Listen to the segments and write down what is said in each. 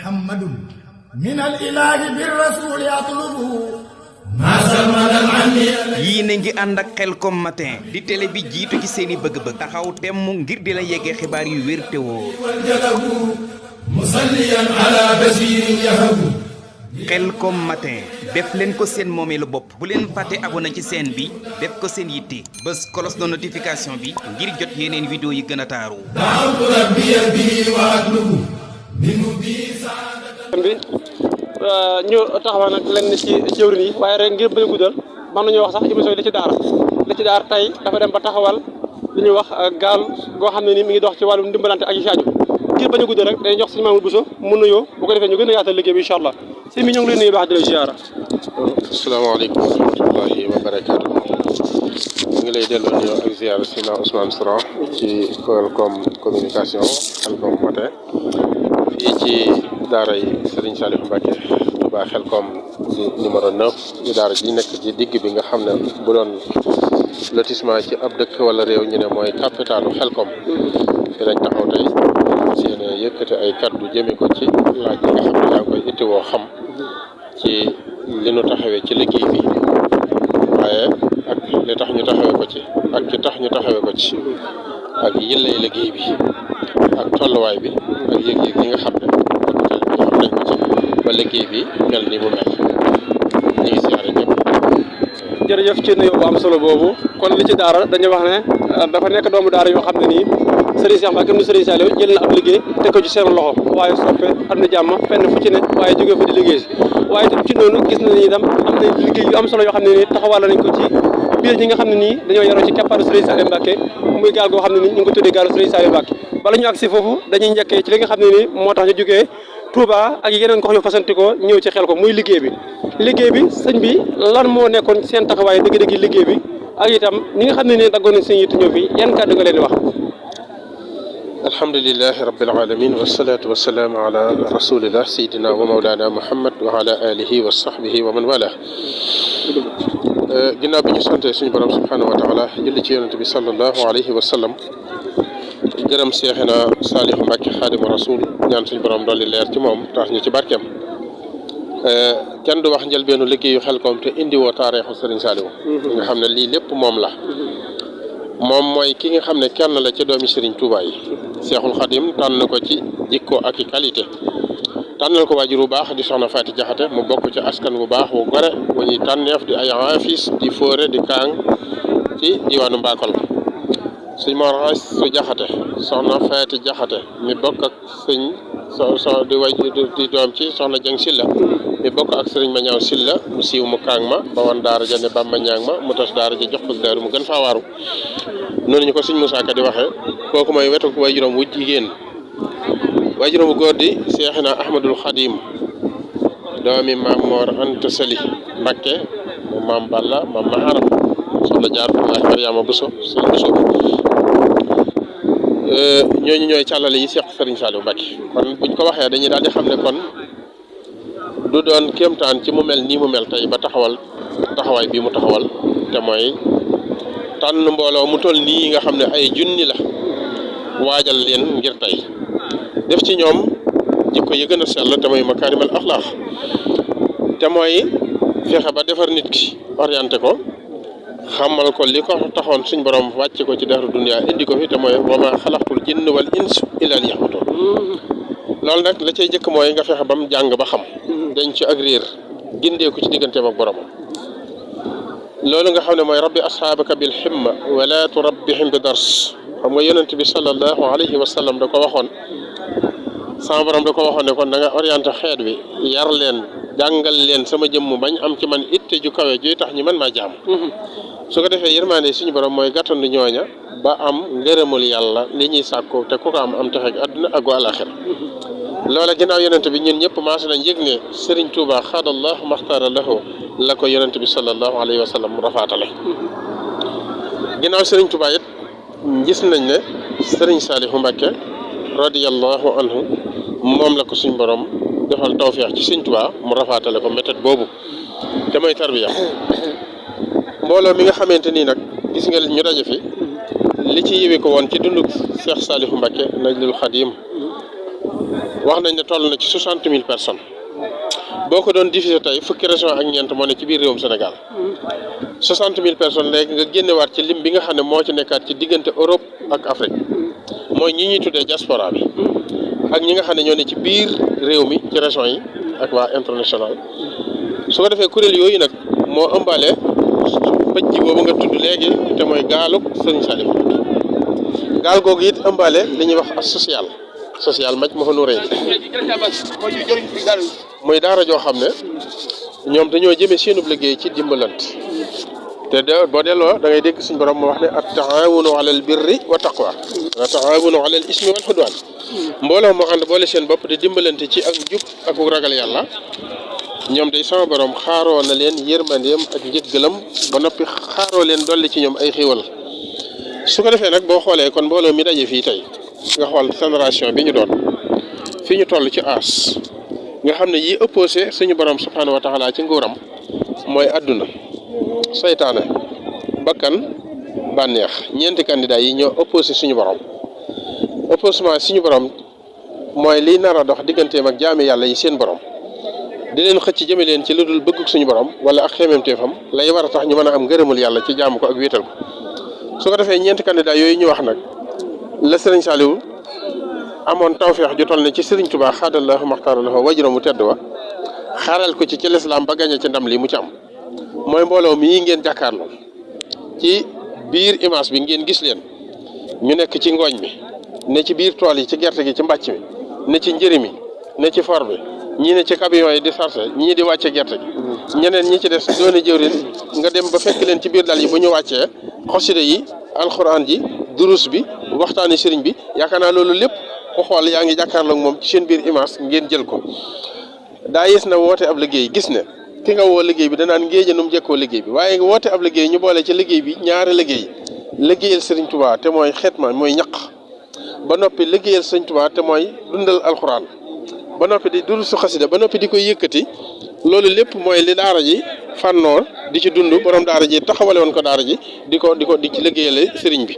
محمد من الإله بالرسول يطلب yii na ngi ànd ak Khelcom matin di télé bi jiitu ci seeni bëgg-bëgg taxaw temm ngir di la yeggee xibaar yu wér te wóor musalliyan ala basirin yahabu Khelcom matin def leen ko seen moomeelu bopp bu leen fàtte abonné ci chaîne bi def ko seen yitte bés cloche de notification bi ngir jot yeneen vidéo yi gën a taaru da'awtu rabbiya bihi wa atlubu minhu bi bi ñu taxaw nag lenn ci jëwriñ yi waaye rek ngir bañ a guddal mën nañoo wax sax émission yi li ci daara tey dafa dem ba taxawal li ñuy wax gaal goo xam ne ni mi ngi dox ci wàllum ndimbalante ak yi saaju ngir bañ a guddal rek day jox suñu Mamadou Bousso mu nuyoo bu ko defee ñu gën a yaatal liggéey bi incha allah si mi ñoo ngi lay nuyu baax di la ziara. asalaamaaleykum wa rahmatullahi wa barakaatu ñu ngi lay delloo nuyoo ak ziara Sina Ousmane Soura ci Khelcom communication Khelcom matin fii ci daara yi Serigne Saliou Mbacké Touba Khelcom di numéro 9 di daara ji nekk ci digg bi nga xam ne bu doon lotissement ci ab dëkk wala réew ñu ne mooy capitalu Khelcom fi lañ taxaw tey seen yëkkati ay kaddu jëme ko ci laaj yi nga xam ne yaa ngi koy ittiwoo xam ci li nu taxawee ci liggéey bi waaye ak li tax ñu taxawee ko ci ak ki tax ñu taxawee ko ci ak yëllay liggéey bi ak tolluwaay bi ak yëg-yëg yi nga xam ne xam nañ ko ci ba liggéey bi mel ni mu mel ñu ngi siyaare ñëpp. jërëjëf ci nuyoo bu am solo boobu kon li ci daara dañuy wax ne dafa nekk doomu daara yoo xam ne nii Serigne Cheikh Mbacké mu Serigne Saliou jël na ab liggéey teg ko ci seen loxo waaye soppe am na jàmm fenn fu ci ne waaye jógee fa di liggéey si waaye itam ci noonu gis nañu itam am na liggéey yu am solo yoo xam ne nii taxawal nañ ko ci biir ñi nga xam ne nii dañoo yaroo ci keppaaru Serigne Saliou Mbacké muy gaal goo xam ne nii ñu ngi ko tuddee gaalu Serigne Saliou Mbacké bala ñu agsi foofu dañuy njëkkee ci li nga xam ne nii moo tax ñu jógee Touba ak yeneen gox yu fasantikoo ñëw ci Khelcom muy liggéey bi sëñ bi lan moo nekkoon seen taxawaay dëgg-dëgg liggéey bi ak itam ñi nga xam ne nii daggoon nañ seen yitte ñëw fi yan kàddu nga leen di wax. alhamdulilahi rabbil alamin wasalaatu wasalaamu ala rasulillah sayidina wa mawlana muhammad wa ala alihi wa sahbihi wa man wala ginnaaw bi ñu sante suñu borom subhanahu wa taala julli ci yonente bi sallallahu alayhi wa sallam gërëm seexina Saliou Mbacké xaadimu rasul ñaan suñu borom dolli leer ci moom tax ñu ci barkeem kenn du wax njëlbeenu liggéeyu Khelcom te indiwoo taarixu Serigne Saliou nga xam ne lii lépp moom la moom mooy ki nga xam ne kenn la ci doomi Serigne Touba yi Seexul Xadim tànn ko ci jikko ak i qualité tànnal ko waajur bu baax di soxna Faati Jaxate mu bokk ci askan bu baax wu gore bu ñuy tànneef di ay afis di fóore di kaang ci diwaanu Mbakol sëñ Mor su Jaxate soxna Faati Jaxate mi bokk ak sëñ di way di doom ci soxna Jeng Silla mi bokk ak sëriñ ma ñaaw Silla mu siiw mu kaang ma ba woon daara ja ne Bamba ñaang ma mu tas daara ja jox ko daaru mu gën faa waaru noonu ñu ko sëñ Moussa Ka di waxee kooku mooy wetu waajuram wu jigéen waajuram bu góor di Seexina Ahmadul Xadim doomi maam Mor Anta Sali Mbacké mu maam Balla maam Maharam soxna Jaaratullaahi Mariama Bousso sëñ Bousso ñooñu ñooy càllale yi seq Serigne Saliou Mbacké kon buñ ko waxee dañuy daal di xam ne kon du doon kéemtaan ci mu mel nii mu mel tey ba taxawaay bii mu taxawal te mooy tànn mbooloo mu toll nii nga xam ne ay junni la waajal leen ngir tey def ci ñoom jikko yi gën a sell te mooy makaarimal axlaax te mooy fexe ba defar nit ki orienté ko xamal ko li ko taxoon suñ borom wàcce ko ci daaru dunya indi ko fi te mooy wa maa xalaqtul jinna wal insa illaa liya'buduun loolu nag la cay jëkk mooy nga fexe ba mu jàng ba xam dañ ci ak réer gindeeku ci digganteem ak boromam loolu nga xam ne mooy rabbi asxaabaka bil himma wala turabbihim bi dars xam nga yonent bi sallallahu alayhi wa sallam da ko waxoon sama borom da ko waxoon ne kon da nga orienté xeet wi yar leen jàngal leen sama jëmm bañ am ci man itte ju kawe juy tax ñu mën maa jaam su ko defee yërmaande suñu borom mooy gàttandu ñooña ba am ngërëmul yàlla li ñuy sàkku te ku ko am texeeg àdduna ak gu àlaxira loola ginnaaw yonent bi ñun ñëpp maas nañ yëg ne Serigne Touba xaadallahu maxtaara lahu la ko yonent bi sallallahu alayhi wa sallam rafaatale ginnaaw Serigne Touba it gis nañ ne Serigne Saliou Mbacké radiyallahu anhu moom la ko suñ borom defal tawfeex ci Serigne Touba mu rafaatale ko méthode boobu te mooy tarbiya mbooloo mi nga xamante nii nag gis nga ñu daje fi li ci yiwi ko woon ci dunduk Cheikh Saliou Mbacké Najlul Xadim wax nañ ne toll na ci 60 000 personnes boo ko doon diviser tey fukki région ak ñeent moo ne ci biir réewum Sénégal 60 000 personnes léegi nga génnewaat ci lim bi nga xam ne moo ci nekkaat ci diggante Europe ak Afrique mooy ñi ñuy tuddee diaspora bi ak ñi nga xam ne ñoo ne ci biir réew mi ci région yi ak waa international su ko defee kuréel yooyu nag moo ëmbaale pëj boobu nga tudd léegi te mooy gaalug Serigne Saliou gaal googu it ëmbaale li ñuy wax as social maj ma fa nu rëy muy daara joo xam ne ñoom dañoo jëmee seenub liggéey ci dimbalant te boo delloo da ngay dégg suñ borom moo wax ne at taawunu alal birri wa taqwa wa taawunu alal ismi wal xudwaan mbooloo moo ànd boole seen bopp di dimbalante ci ak njub ak ragal yàlla ñoom day sama borom xaaroo na leen yërmandeem ak njëggalam ba noppi xaaroo leen dolli ci ñoom ay xéwal su ko defee nag boo xoolee kon mbooloo mi daje fii tey nga xool génération bi ñu doon fii ñu toll ci aas nga xam ne yi opposé suñu borom subhaanahu wa taala ci nguuram mooy àdduna seytaane bakkan bànneex ñeenti candidat yi ñoo opposé suñu borom opposement suñu borom mooy liy nar a dox digganteem ak jaami yàlla yi seen borom di leen xëcc jëme leen ci lu dul bëgguk suñu borom wala ak xeememteefam lay war a tax ñu mën a am ngërëmul yàlla ci jaamu ko ak wéetal ko su ko defee ñeenti candidat yooyu ñu wax nag la Serigne Saliou amoon tawfeex ju toll ne ci Serigne Touba xaadallahu maxtaarallahu wajuramu tedd wa xaaral ko ci lislaam ba gañe ci ndam li mu ci am mooy mbooloo mii ngeen jàkkaarloo ci biir image bi ngeen gis leen ñu nekk ci ngooñ mi ne ci biir tool yi ci gerte gi ci mbàcc mi ne ci njëri mi ne ci for bi ñii ne ci camion yi di sarse ñii di wàcce gerte gi ñeneen ñi ci des dooni jëwrin nga dem ba fekk leen ci biir dal yi bu ñu wàccee xoside yi alxuraan ji durus bi waxtaani sëriñ bi yaakaar naa loolu lépp ku xool yaa ngi jàkkaarloog moom ci seen biir image ngeen jël ko daa yées na woote ab liggéey gis ne ki nga woo liggéey bi danaan ngéeja num jekkoo liggéey bi waaye nga woote ab liggéey ñu boole ci liggéey bi ñaari liggéeyal sëriñ Tuubaa te mooy xeetma mooy ñaq ba noppi liggéeyal sëriñ Tuubaa te mooy dundal alxuraan ba noppi di durusu xasida ba noppi di koy yëkkati loolu lépp mooy li daara ji fànnoo di ci dund borom daara ji taxawale woon ko daara ji di ci liggéeyale sëriñ bi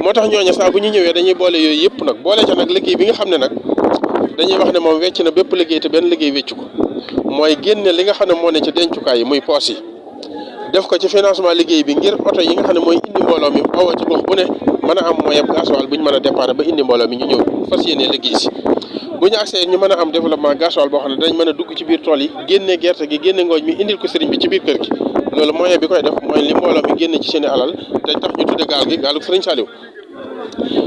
moo tax ñooñu saa bu ñu ñëwee dañuy boole yooyu yëpp nag boole ca nag liggéey bi nga xam ne nag dañuy wax ne moom wecc na bépp liggéey te benn liggéey weccu ko mooy génne li nga xam ne moo ne ci dencukaay yi muy poos yi def ko ci financement liggéey bi ngir oto yi nga xam ne mooy indi mbooloo mi bawoo ci gox bu ne mën a am mooy ab gasoil bu ñu mën a déparé ba indi mbooloo mi ñu ñëw fas yéene liggéey si bu ñu accès ñu mën a am développement gasoil boo xam ne dañ mën a dugg ci biir tool yi génne gerte gi génne ngooñ mi indil ko sëriñ bi ci biir kër gi loolu moyen bi koy def mooy li mbooloo mi génne ci seeni alal te tax ñu tudde gaal gi gaalug sëriñ Saliou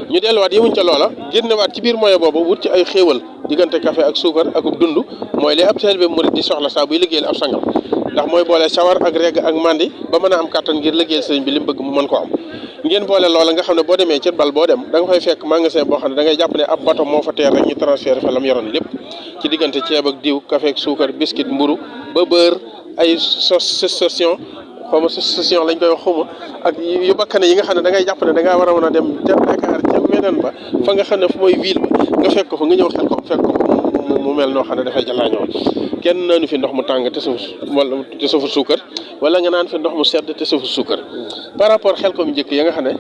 ñu delluwaat yemuñ ca loola génnewaat ci biir moyen boobu wut ci ay xéewal diggante café ak suukar ak dund mooy li ab taalibe murid di soxla saa buy liggéeyal ab sangam ndax mooy boole sawar ak regg ak mandi ba mën a am kàttan ngir liggéeyal sëriñ bi li mu bëgg mu mën ko am ngeen boole loola nga xam ne boo demee ci bal boo dem da nga fay fekk magasin boo xam ne da ngay jàpp ne ab bato moo fa teer rek ñu transféré fa lam yoroon lépp ci diggante ceeb ak diw café ak suukar biscuit mburu ba beurre ay station xaw ma station lañ koy wax xuma ak yu bakkane yi nga xam ne da ngay jàpp ne da ngaa war a mën a dem ca Dakar ca meneen ba fa nga xam ne fu mooy ville ba nga fekk ko fa nga ñëw xel ko fekk ko mu mel noo xam ne dafay jalaañoo kenn naanu fi ndox mu tàng te safu suukar wala nga naan fi ndox mu sedd te safu suukar par rapport xel ko mu njëkk ya nga xam ne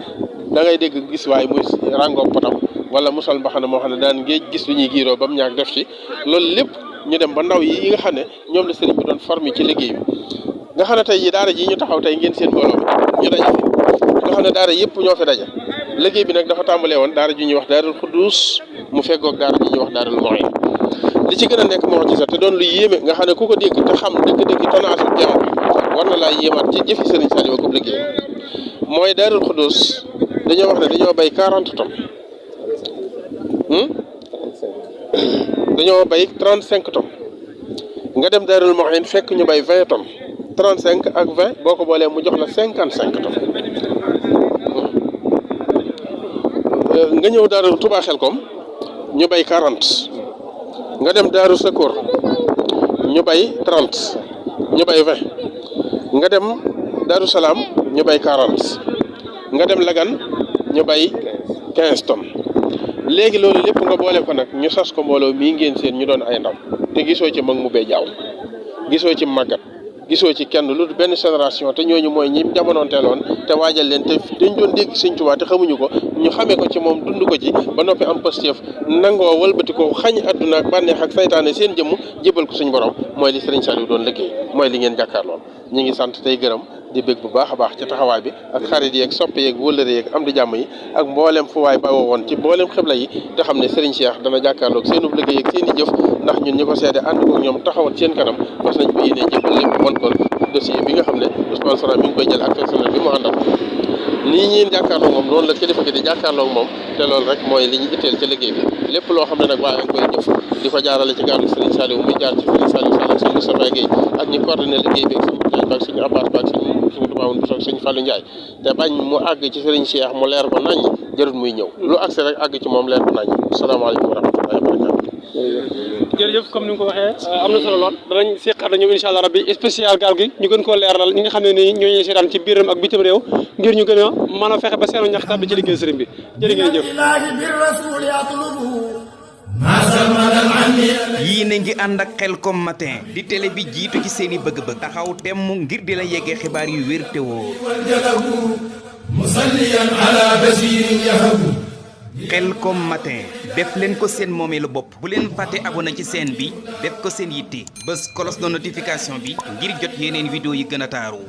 da ngay dégg gis waaye muy rango potam wala mu sol mbaxana moo xam ne daan géej gis lu ñuy giiroo ba mu ñaag def ci loolu lépp ñu dem ba ndaw yi nga xam ne ñoom la sëriñ bi doon formé ci liggéey bi nga xam ne tey ji daara ji ñu taxaw tey ngeen seen mbooloo bi ñu daje fi nga xam ne daara yëpp ñoo fi daje liggéey bi nag dafa tàmbalee woon daara ji ñuy wax daarul xuddus mu feggoog daara ji ñuy wax daarul moxin li ci gën a nekk moo ci sax te doon lu yéeme nga xam ne ku ko dégg te xam dëgg-dëgg tonnage bu jëm war na laa yéemaat ci jëfi sëriñ Saliou ak liggéey mooy daarul xuddus dañoo wax ne dañoo bay 40 tonnes dañoo bay 35 tonnes nga dem daarul moxin fekk ñu bay 20 tonnes 35 ak 20 boo ko boolee mu jox la 55 tonnes nga ñëw daaru Touba Xelkom ñu bay 40 nga dem daaru Secours ñu bay 30 ñu bay 20 nga dem daaru Salaam ñu bay 40 nga dem Lagan ñu bay 15 tonnes léegi loolu lépp nga boole ko nag ñu sas ko mbooloo mii ngeen seen ñu doon ay ndaw te gisoo ci mag mu bee jaaw gisoo ci màggat gisoo ci kenn lu benn génération te ñooñu mooy ñi jamonoonteeloon te waajal leen te dañ doon dégg Sëñ Tuubaa te xamuñu ko ñu xamee ko ci moom dund ko ci ba noppi am positif nangoo wëlbati ko xañ àdduna ak bànneex ak saytaane seen jëmm jébal ko suñu borom mooy li Sëriñ Saliou doon liggéey mooy li ngeen jàkkaarlool ñi ngi sant tey gërëm di bég bu baax a baax ci taxawaay bi ak xarit yeeg soppe yeeg wëllëre yeeg am di jàmm yi ak mboolem fu waay bawoo woon ci mboolem xibla yi te xam ne Serigne Cheikh dana jàkkaarloog seenub liggéey ak seen i jëf ndax ñun ñi ko seede ànd ko ñoom taxawat seen kanam fas nañ ko yéene jëppal lépp won ko dossier bi nga xam ne Ousmane Sora mi ngi koy jël ak personnel bi mu àndal nii ñeen jàkkaarloog moom noonu la kilifa gi di jàkkaarloog moom te loolu rek mooy li ñu itteel ci liggéey bi lépp loo xam ne nag waaye nga koy jëf di ko jaarale ci gàddu Serigne Saliou muy jaar ci Serigne Saliou Sall ak Serigne Moustapha Guèye ak ñi coordonné liggéey bi ak Serigne Diagne ba ak Serigne Abbas ba ak suñu dumaawoon bu Serigne Fallou Ndiaye te bañ mu àgg ci Serigne Cheikh mu leer ko naññ jarut muy ñëw lu agsi rek àgg ci moom leer ko naññ asalaamaaleykum wa rahmatullahi wa barakatuh jërëjëf comme ni nga ko waxee am na solo lool danañ seqaat ñoom incha allah rabbi spécial gaal gi ñu gën koo leeralal ñi nga xam ne nii ñoo ñuy seetaan ci biiram ak bitim réew ngir ñu gën a mën a fexe ba seenu ñax tàbbi ci liggéey sëriñ bi jërë ngeen jëf yii na ngi ànd ak Khelcom matin di télé bi jiitu ci seeni bëgg-bëgg taxaw temm ngir di la yeggee xibaar yu wér te wóor Khelcom matin def leen ko seen moomeelu bopp bu leen fàtte abonné ci chaîne bi def ko seen yitte bës cloche de notification bi ngir jot yeneen vidéo yi gën a taaru